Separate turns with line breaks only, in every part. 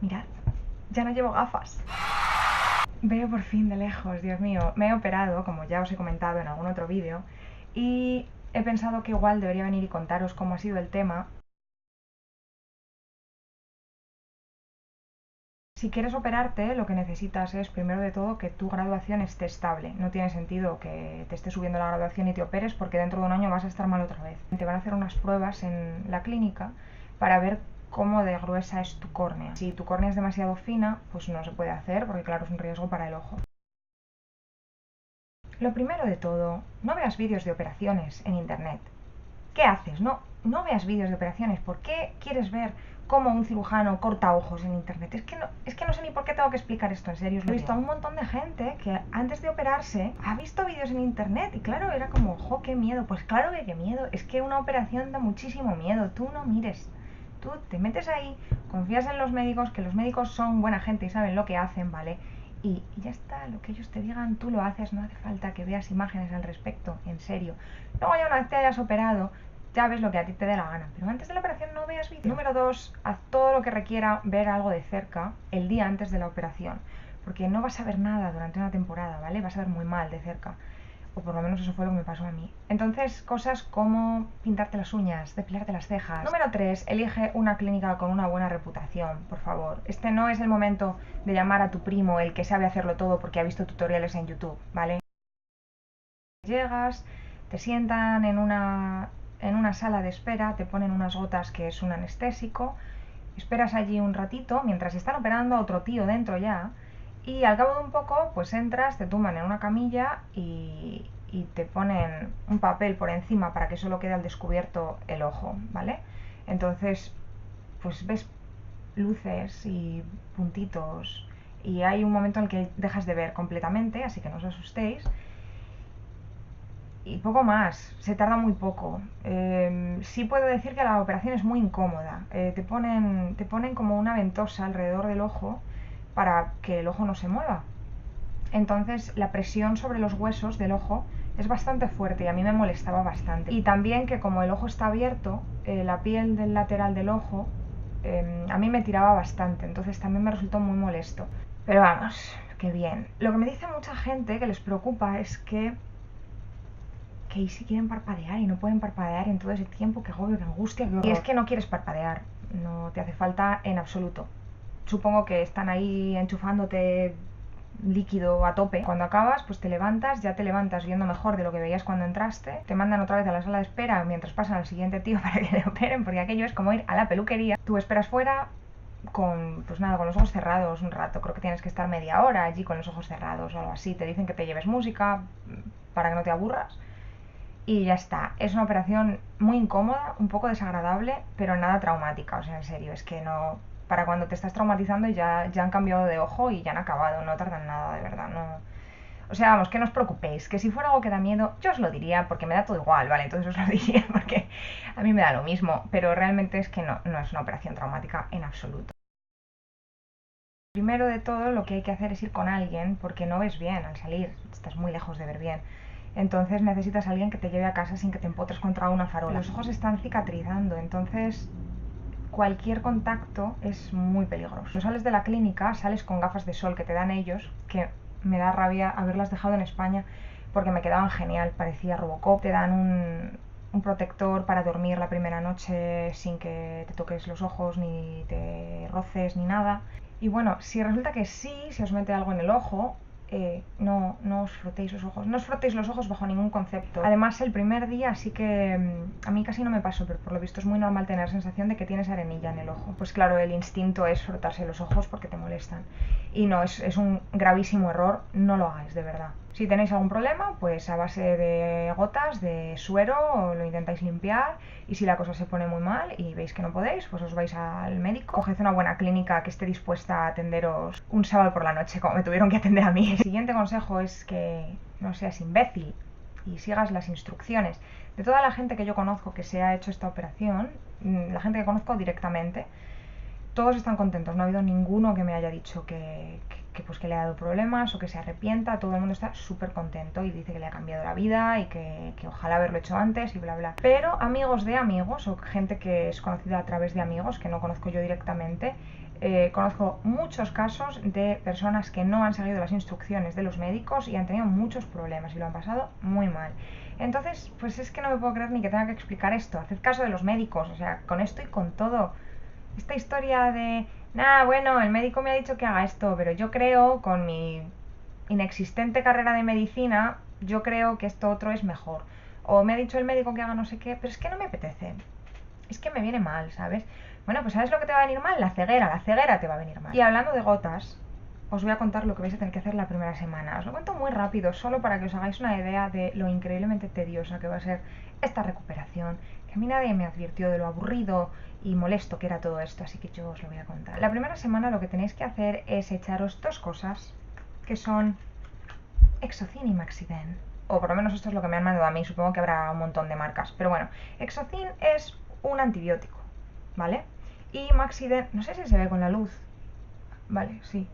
Mirad, ya no llevo gafas. Veo por fin de lejos, Dios mío. Me he operado, como ya os he comentado en algún otro vídeo, y he pensado que igual debería venir y contaros cómo ha sido el tema. Si quieres operarte, lo que necesitas es, primero de todo, que tu graduación esté estable. No tiene sentido que te esté subiendo la graduación y te operes porque dentro de un año vas a estar mal otra vez. Te van a hacer unas pruebas en la clínica para ver cómo de gruesa es tu córnea. Si tu córnea es demasiado fina, pues no se puede hacer porque claro, es un riesgo para el ojo. Lo primero de todo, no veas vídeos de operaciones en internet. ¿Qué haces? No veas vídeos de operaciones. ¿Por qué quieres ver cómo un cirujano corta ojos en internet? Es que no sé ni por qué tengo que explicar esto, en serio. He visto a un montón de gente que antes de operarse ha visto vídeos en internet y claro, era como, jo, qué miedo. Pues claro que qué miedo. Es que una operación da muchísimo miedo. Tú no mires. Tú te metes ahí, confías en los médicos, que los médicos son buena gente y saben lo que hacen, ¿vale? Y ya está, lo que ellos te digan, tú lo haces, no hace falta que veas imágenes al respecto, en serio. Luego ya una vez te hayas operado, ya ves lo que a ti te dé la gana, pero antes de la operación no veas vídeos. Número 2, haz todo lo que requiera ver algo de cerca el día antes de la operación, porque no vas a ver nada durante una temporada, ¿vale? Vas a ver muy mal de cerca, o por lo menos eso fue lo que me pasó a mí. Entonces, cosas como pintarte las uñas, depilarte las cejas. Número 3, elige una clínica con una buena reputación, por favor. Este no es el momento de llamar a tu primo, el que sabe hacerlo todo porque ha visto tutoriales en YouTube, ¿vale? Llegas, te sientan en una sala de espera, te ponen unas gotas que es un anestésico, esperas allí un ratito mientras están operando a otro tío dentro ya y al cabo de un poco pues entras, te tumban en una camilla y te ponen un papel por encima para que solo quede al descubierto el ojo, ¿vale? Entonces pues ves luces y puntitos y hay un momento en el que dejas de ver completamente, así que no os asustéis. Y poco más, se tarda muy poco. Sí puedo decir que la operación es muy incómoda. Te ponen como una ventosa alrededor del ojo para que el ojo no se mueva. Entonces la presión sobre los huesos del ojo es bastante fuerte y a mí me molestaba bastante. Y también que como el ojo está abierto, la piel del lateral del ojo a mí me tiraba bastante, entonces también me resultó muy molesto. Pero vamos, qué bien. Lo que me dice mucha gente que les preocupa es que si quieren parpadear y no pueden parpadear en todo ese tiempo, qué agobio, qué angustia, qué horror. Y es que no quieres parpadear, no te hace falta en absoluto. Supongo que están ahí enchufándote líquido a tope. Cuando acabas, pues te levantas, ya te levantas viendo mejor de lo que veías cuando entraste. Te mandan otra vez a la sala de espera mientras pasan al siguiente tío para que le operen, porque aquello es como ir a la peluquería. Tú esperas fuera con, pues nada, con los ojos cerrados un rato. Creo que tienes que estar media hora allí con los ojos cerrados o algo así. Te dicen que te lleves música para que no te aburras y ya está. Es una operación muy incómoda, un poco desagradable, pero nada traumática, o sea, en serio, es que no... Para cuando te estás traumatizando ya han cambiado de ojo y ya han acabado, no tardan nada, de verdad, no... O sea, vamos, que no os preocupéis, que si fuera algo que da miedo, yo os lo diría porque me da todo igual, ¿vale? Entonces os lo diría porque a mí me da lo mismo, pero realmente es que no es una operación traumática en absoluto. Primero de todo, lo que hay que hacer es ir con alguien porque no ves bien al salir, estás muy lejos de ver bien. Entonces necesitas a alguien que te lleve a casa sin que te empotres contra una farola. Los ojos están cicatrizando, entonces cualquier contacto es muy peligroso. Cuando sales de la clínica, sales con gafas de sol que te dan ellos, que me da rabia haberlas dejado en España porque me quedaban genial, parecía Robocop. Te dan un protector para dormir la primera noche sin que te toques los ojos, ni te roces, ni nada. Y bueno, si resulta que sí, se os mete algo en el ojo, no os frotéis los ojos. No os frotéis los ojos bajo ningún concepto. Además, el primer día sí que a mí casi no me pasó, pero por lo visto es muy normal tener la sensación de que tienes arenilla en el ojo. Pues claro, el instinto es frotarse los ojos porque te molestan. Y no, es un gravísimo error, no lo hagáis, de verdad. Si tenéis algún problema, pues a base de gotas, de suero, lo intentáis limpiar. Y si la cosa se pone muy mal y veis que no podéis, pues os vais al médico. Coged una buena clínica que esté dispuesta a atenderos un sábado por la noche, como me tuvieron que atender a mí. El siguiente consejo es que no seas imbécil y sigas las instrucciones. De toda la gente que yo conozco que se ha hecho esta operación, la gente que conozco directamente, todos están contentos, no ha habido ninguno que me haya dicho pues que le ha dado problemas o que se arrepienta, todo el mundo está súper contento y dice que le ha cambiado la vida y que ojalá haberlo hecho antes y bla bla. Pero amigos de amigos o gente que es conocida a través de amigos que no conozco yo directamente, Conozco muchos casos de personas que no han seguido las instrucciones de los médicos y han tenido muchos problemas y lo han pasado muy mal. Entonces, pues es que no me puedo creer ni que tenga que explicar esto. Haced caso de los médicos, o sea, con esto y con todo. Esta historia de, nada, bueno, el médico me ha dicho que haga esto, pero yo creo, con mi inexistente carrera de medicina, yo creo que esto otro es mejor. O me ha dicho el médico que haga no sé qué, pero es que no me apetece. Es que me viene mal, ¿sabes? Bueno, pues ¿sabes lo que te va a venir mal? La ceguera te va a venir mal. Y hablando de gotas, os voy a contar lo que vais a tener que hacer la primera semana. Os lo cuento muy rápido, solo para que os hagáis una idea de lo increíblemente tediosa que va a ser esta recuperación, que a mí nadie me advirtió de lo aburrido y molesto que era todo esto, así que yo os lo voy a contar. La primera semana lo que tenéis que hacer es echaros dos cosas, que son Exocin y Maxiden. O por lo menos esto es lo que me han mandado a mí, supongo que habrá un montón de marcas. Pero bueno, Exocin es un antibiótico, ¿vale? Y Maxiden, no sé si se ve con la luz, vale, sí.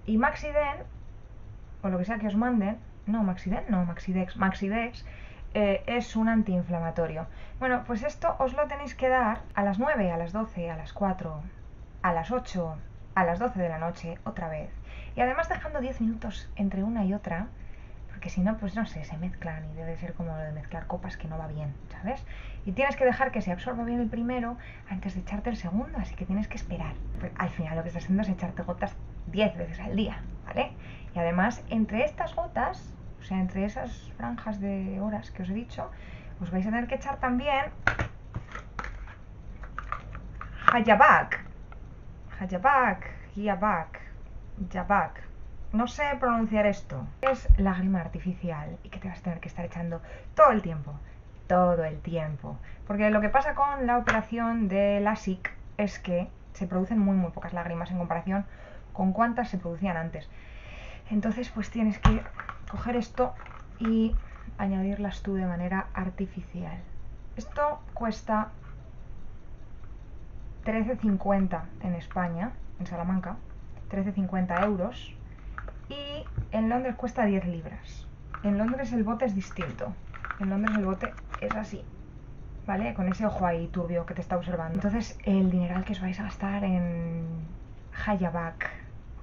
Y Maxiden, o lo que sea que os manden, no, Maxiden, no, Maxidex es un antiinflamatorio. Bueno, pues esto os lo tenéis que dar a las 9, a las 12, a las 4, a las 8, a las 12 de la noche, otra vez. Y además dejando 10 minutos entre una y otra, porque si no, pues no sé, se mezclan y debe ser como lo de mezclar copas que no va bien, ¿sabes? Y tienes que dejar que se absorba bien el primero antes de echarte el segundo, así que tienes que esperar. Pues al final lo que estás haciendo es echarte gotas 10 veces al día, ¿vale? Y además, entre estas gotas, o sea, entre esas franjas de horas que os he dicho, os vais a tener que echar también Hayabak, Jabak. No sé pronunciar esto. Es lágrima artificial y que te vas a tener que estar echando todo el tiempo. Todo el tiempo. Porque lo que pasa con la operación de LASIK es que se producen muy pocas lágrimas en comparación con cuántas se producían antes. Entonces pues tienes que coger esto y añadirlas tú de manera artificial. Esto cuesta 13,50 en España, en Salamanca, 13,50 euros. Y en Londres cuesta 10 libras. En Londres el bote es distinto. En Londres el bote es así, ¿vale? Con ese ojo ahí turbio que te está observando. Entonces el dineral que os vais a gastar en Hayabak,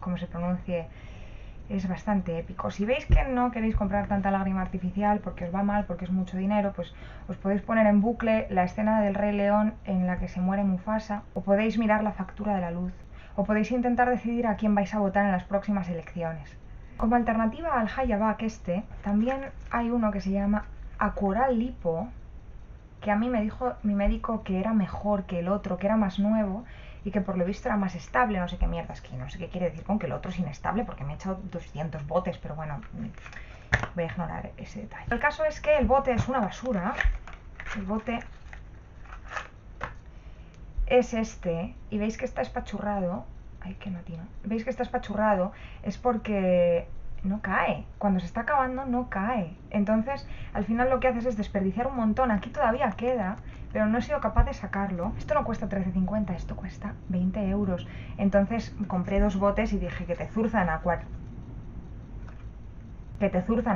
como se pronuncie, es bastante épico. Si veis que no queréis comprar tanta lágrima artificial porque os va mal, porque es mucho dinero, pues os podéis poner en bucle la escena del Rey León en la que se muere Mufasa, o podéis mirar la factura de la luz, o podéis intentar decidir a quién vais a votar en las próximas elecciones. Como alternativa al Hayabak también hay uno que se llama Aquoral Lipo, que a mí me dijo mi médico que era mejor que el otro, que era más nuevo y que por lo visto era más estable, no sé qué mierdas, que no sé qué quiere decir con que el otro es inestable porque me he echado 200 botes, pero bueno, voy a ignorar ese detalle. El caso es que el bote es una basura, el bote es este, y veis que está espachurrado, ay, que no atino, veis que está espachurrado, es porque no cae, cuando se está acabando no cae, entonces al final lo que haces es desperdiciar un montón. Aquí todavía queda, pero no he sido capaz de sacarlo. Esto no cuesta 13,50, esto cuesta 20 euros, entonces compré 2 botes y dije que te zurzan a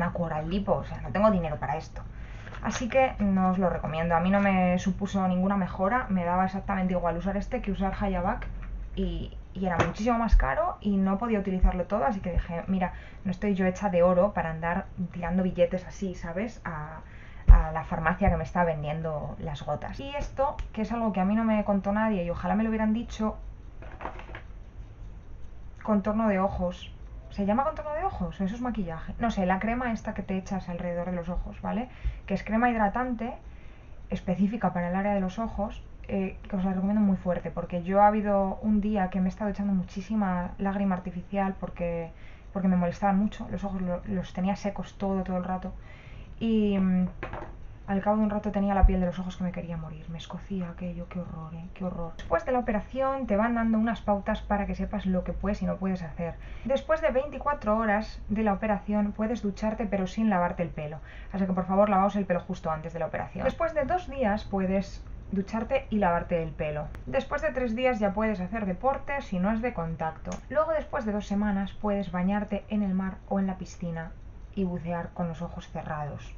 Aquoral Lipo, o sea, no tengo dinero para esto. Así que no os lo recomiendo. A mí no me supuso ninguna mejora, me daba exactamente igual usar este que usar Hayabak y era muchísimo más caro y no podía utilizarlo todo, así que dije, mira, no estoy yo hecha de oro para andar tirando billetes así, ¿sabes? A la farmacia que me está vendiendo las gotas. Y esto, que es algo que a mí no me contó nadie y ojalá me lo hubieran dicho, contorno de ojos. ¿Se llama contorno de ojos o eso es maquillaje? No sé, la crema esta que te echas alrededor de los ojos, ¿vale? Que es crema hidratante específica para el área de los ojos, que os la recomiendo muy fuerte, porque yo ha habido un día que me he estado echando muchísima lágrima artificial porque me molestaban mucho, los ojos los tenía secos todo el rato y al cabo de un rato tenía la piel de los ojos que me quería morir, me escocía aquello, qué horror, qué horror. Después de la operación te van dando unas pautas para que sepas lo que puedes y no puedes hacer. Después de 24 horas de la operación puedes ducharte pero sin lavarte el pelo, así que por favor lavaos el pelo justo antes de la operación. Después de 2 días puedes ducharte y lavarte el pelo. Después de 3 días ya puedes hacer deporte si no es de contacto. Luego después de 2 semanas puedes bañarte en el mar o en la piscina y bucear con los ojos cerrados.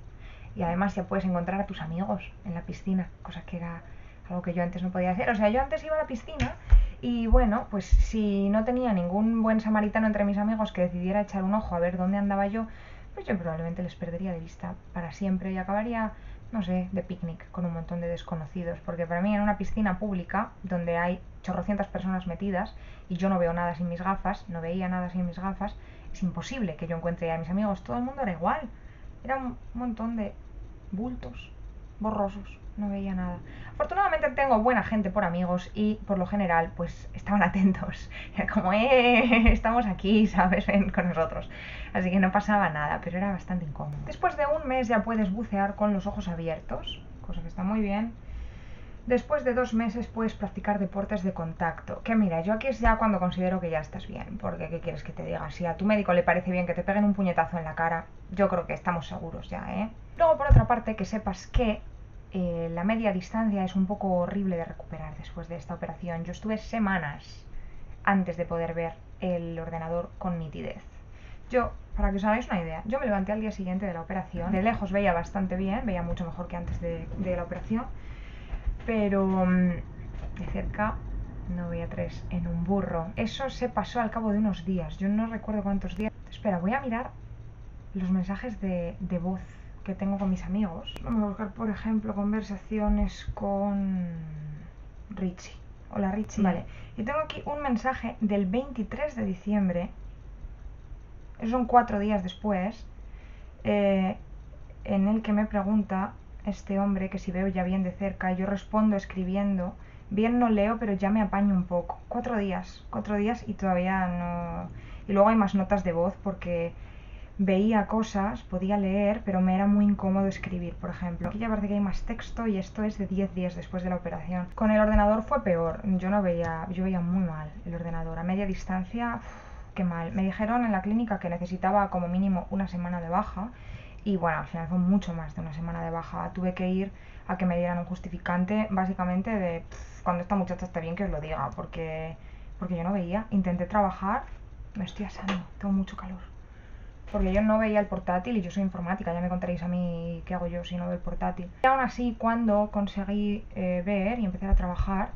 Y además ya puedes encontrar a tus amigos en la piscina, cosa que era algo que yo antes no podía hacer. O sea, yo antes iba a la piscina Y bueno, pues si no tenía ningún buen samaritano entre mis amigos que decidiera echar un ojo a ver dónde andaba yo, pues yo probablemente les perdería de vista para siempre y acabaría, no sé, de picnic con un montón de desconocidos. Porque para mí en una piscina pública, donde hay chorrocientas personas metidas y yo no veo nada sin mis gafas, no veía nada sin mis gafas, es imposible que yo encuentre a mis amigos. Todo el mundo era igual. Era un montón de bultos borrosos, no veía nada. Afortunadamente tengo buena gente por amigos y por lo general pues estaban atentos. Era como, estamos aquí, ¿sabes? Ven con nosotros. Así que no pasaba nada, pero era bastante incómodo. Después de un mes ya puedes bucear con los ojos abiertos, cosa que está muy bien. Después de 2 meses puedes practicar deportes de contacto. Que mira, yo aquí es ya cuando considero que ya estás bien. Porque, ¿qué quieres que te diga? Si a tu médico le parece bien que te peguen un puñetazo en la cara, yo creo que estamos seguros ya, ¿eh? Luego, por otra parte, que sepas que la media distancia es un poco horrible de recuperar después de esta operación. Yo estuve semanas antes de poder ver el ordenador con nitidez. Yo, para que os hagáis una idea, yo me levanté al día siguiente de la operación. De lejos veía bastante bien, veía mucho mejor que antes de la operación. Pero de cerca no veía tres en un burro. Eso se pasó al cabo de unos días. Yo no recuerdo cuántos días. Espera, voy a mirar los mensajes de voz que tengo con mis amigos. Vamos a buscar, por ejemplo, conversaciones con Richie. Hola Richie. Vale, y tengo aquí un mensaje del 23 de diciembre. Esos son 4 días después. En el que me pregunta este hombre que si veo ya bien de cerca, y yo respondo escribiendo, bien no leo, pero ya me apaño un poco. 4 días y todavía no... Y luego hay más notas de voz porque veía cosas, podía leer, pero me era muy incómodo escribir, por ejemplo. Aquí ya parece que hay más texto y esto es de 10 días después de la operación. Con el ordenador fue peor, yo veía muy mal el ordenador. A media distancia, qué mal. Me dijeron en la clínica que necesitaba como mínimo una semana de baja y bueno, al final fue mucho más de una semana de baja. Tuve que ir a que me dieran un justificante básicamente de cuando esta muchacha esté bien que os lo diga, porque yo no veía. Intenté trabajar, me estoy asando, tengo mucho calor. Porque yo no veía el portátil y yo soy informática, ya me contaréis a mí qué hago yo si no veo el portátil. Y aún así, cuando conseguí ver y empezar a trabajar,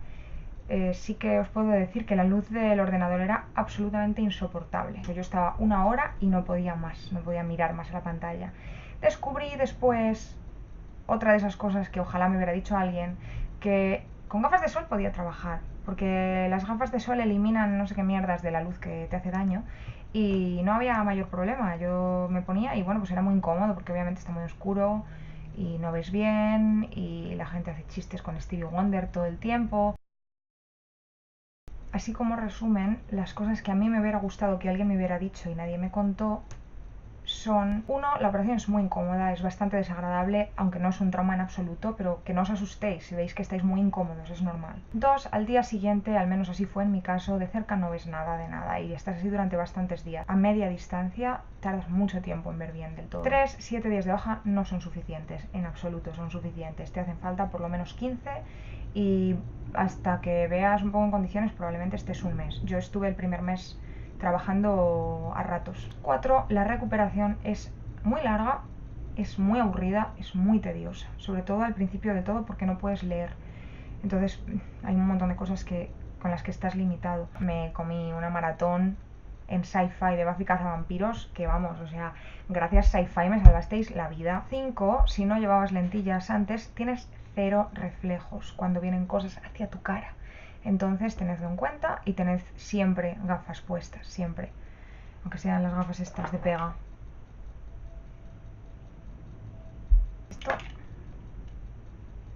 sí que os puedo decir que la luz del ordenador era absolutamente insoportable. Yo estaba 1 hora y no podía más, no podía mirar más a la pantalla. Descubrí después otra de esas cosas que ojalá me hubiera dicho alguien, que con gafas de sol podía trabajar, porque las gafas de sol eliminan no sé qué mierdas de la luz que te hace daño y no había mayor problema. Yo me ponía y bueno, pues era muy incómodo porque obviamente está muy oscuro y no ves bien y la gente hace chistes con Stevie Wonder todo el tiempo. Así como resumen, las cosas que a mí me hubiera gustado que alguien me hubiera dicho y nadie me contó son: 1, la operación es muy incómoda, es bastante desagradable, aunque no es un trauma en absoluto, pero que no os asustéis si veis que estáis muy incómodos, es normal. 2, al día siguiente, al menos así fue en mi caso, de cerca no ves nada de nada y estás así durante bastantes días. A media distancia tardas mucho tiempo en ver bien del todo. 3, 7 días de baja no son suficientes, en absoluto son suficientes, te hacen falta por lo menos 15 y hasta que veas un poco en condiciones probablemente estés un mes. Yo estuve el primer mes trabajando a ratos. 4, la recuperación es muy larga, es muy aburrida, es muy tediosa, sobre todo al principio de todo porque no puedes leer. Entonces hay un montón de cosas con las que estás limitado. Me comí una maratón en Sci-Fi de Buffy cazavampiros, que vamos, o sea, gracias Sci-Fi me salvasteis la vida. 5, si no llevabas lentillas antes, tienes 0 reflejos cuando vienen cosas hacia tu cara. Entonces tenedlo en cuenta y tened siempre gafas puestas, siempre. Aunque sean las gafas estas de pega.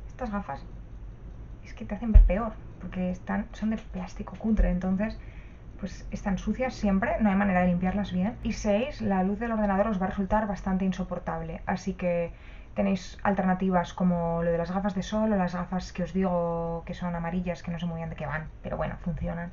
Estas gafas es que te hacen ver peor, porque son de plástico cutre, entonces pues están sucias siempre, no hay manera de limpiarlas bien. Y 6, la luz del ordenador os va a resultar bastante insoportable, así que tenéis alternativas como lo de las gafas de sol o las gafas que os digo que son amarillas, que no sé muy bien de qué van, pero bueno, funcionan.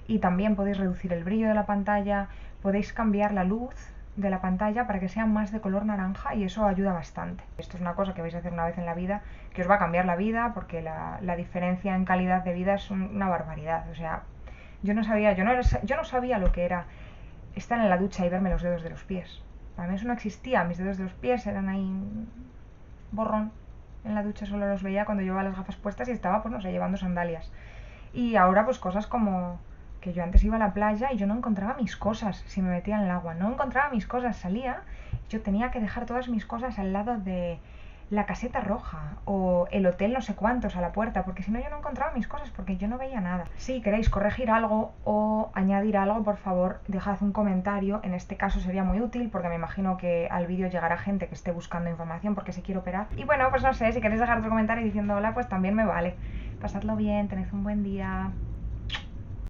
Y también podéis reducir el brillo de la pantalla, podéis cambiar la luz de la pantalla para que sea más de color naranja y eso ayuda bastante. Esto es una cosa que vais a hacer una vez en la vida, que os va a cambiar la vida porque la diferencia en calidad de vida es una barbaridad. O sea, yo no sabía lo que era estar en la ducha y verme los dedos de los pies. Para mí eso no existía, mis dedos de los pies eran ahí borrón. En la ducha solo los veía cuando llevaba las gafas puestas y estaba, pues no sé, llevando sandalias. Y ahora pues cosas como que yo antes iba a la playa y yo no encontraba mis cosas si me metía en el agua, no encontraba mis cosas, salía, yo tenía que dejar todas mis cosas al lado de la caseta roja o el hotel no sé cuántos a la puerta, porque si no yo no encontraba mis cosas porque yo no veía nada. Si queréis corregir algo o añadir algo, por favor, dejad un comentario. En este caso sería muy útil porque me imagino que al vídeo llegará gente que esté buscando información porque se quiere operar. Y bueno, pues no sé, si queréis dejar otro comentario diciendo hola, pues también me vale. Pasadlo bien, tened un buen día.